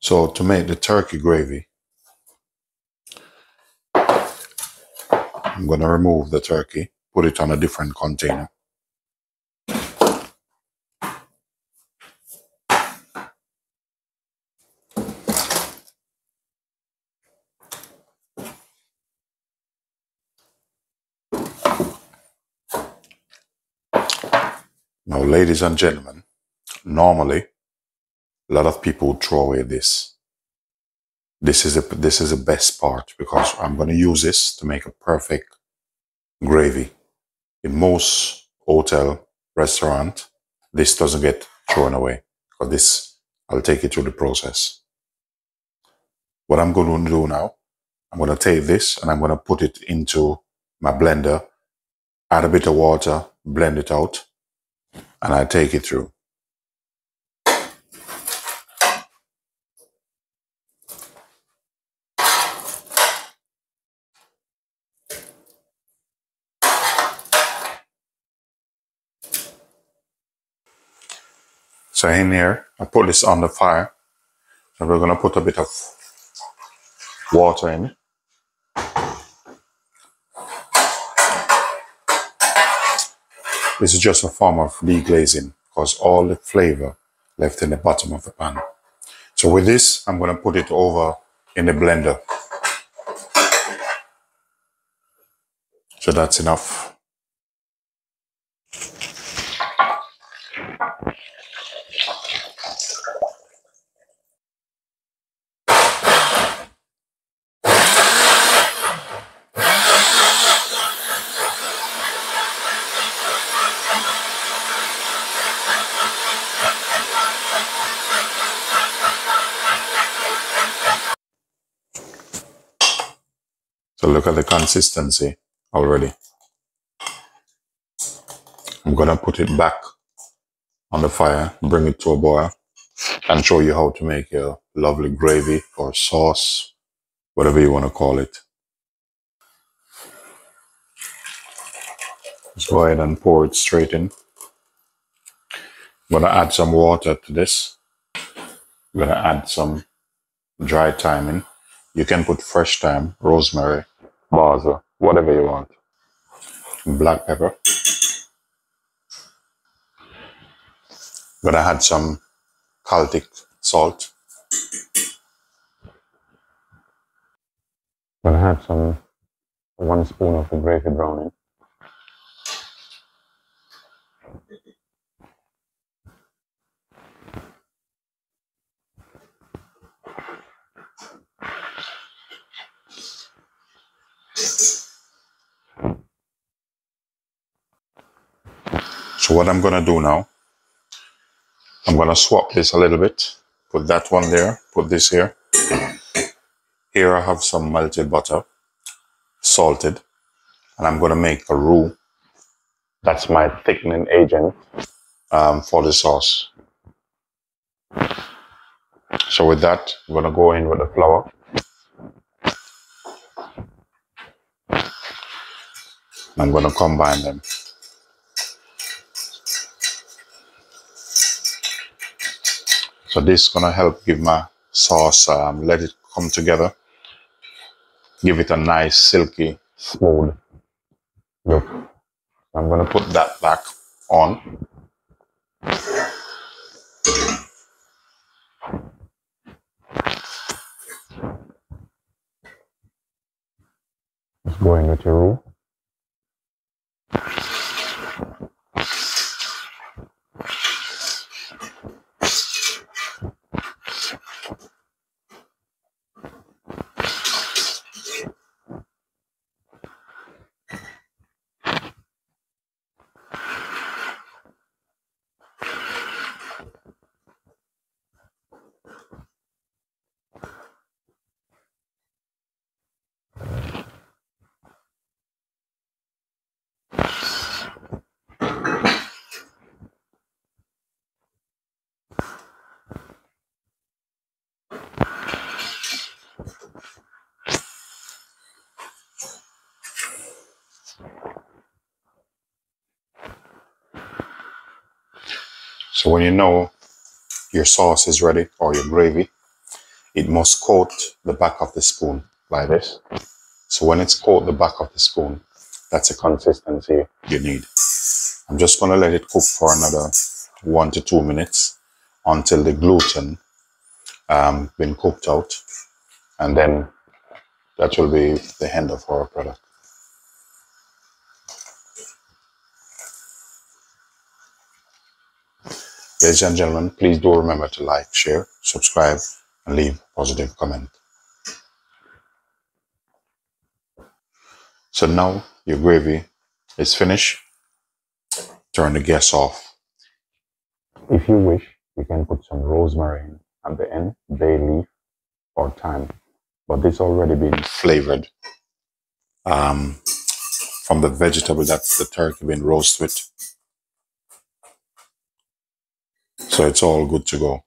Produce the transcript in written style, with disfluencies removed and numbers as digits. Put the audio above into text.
So to make the turkey gravy, I'm going to remove the turkey, put it on a different container. Now, ladies and gentlemen, normally a lot of people throw away this. This is the best part because I'm going to use this to make a perfect gravy. In most hotel, restaurant, this doesn't get thrown away because this, I'll take it through the process. What I'm going to do now, I'm going to take this and I'm going to put it into my blender, add a bit of water, blend it out, and I take it through. So in here, I put this on the fire, and we're going to put a bit of water in. This is just a form of deglazing because all the flavor left in the bottom of the pan. So with this, I'm going to put it over in the blender. So that's enough. So look at the consistency already. I'm going to put it back on the fire, bring it to a boil, and show you how to make a lovely gravy or sauce, whatever you want to call it. Just go ahead and pour it straight in. I'm going to add some water to this. I'm going to add some dry thyme in. You can put fresh thyme, rosemary, basil, whatever you want. Black pepper. I'm going to add some Celtic salt. I'm going to add 1 spoon of the gravy browning. So what I'm going to do now, I'm going to swap this a little bit. Put that one there, put this here. Here I have some melted butter, salted, and I'm going to make a roux. That's my thickening agent for the sauce. So with that, I'm going to go in with the flour. I'm going to combine them. So this is going to help give my sauce, let it come together. Give it a nice, silky, smooth look. I'm going to put that back on. Just go in with your roux. So when you know your sauce is ready or your gravy, it must coat the back of the spoon like this. So when it's coat the back of the spoon, that's the consistency you need. I'm just going to let it cook for another 1 to 2 minutes until the gluten been cooked out, and then that will be the end of our product. Ladies and gentlemen, please do remember to like, share, subscribe, and leave a positive comment. So now your gravy is finished. Turn the gas off. If you wish, you can put some rosemary at the end, bay leaf or thyme, but it's already been flavored from the vegetable that the turkey been roasted with. So it's all good to go.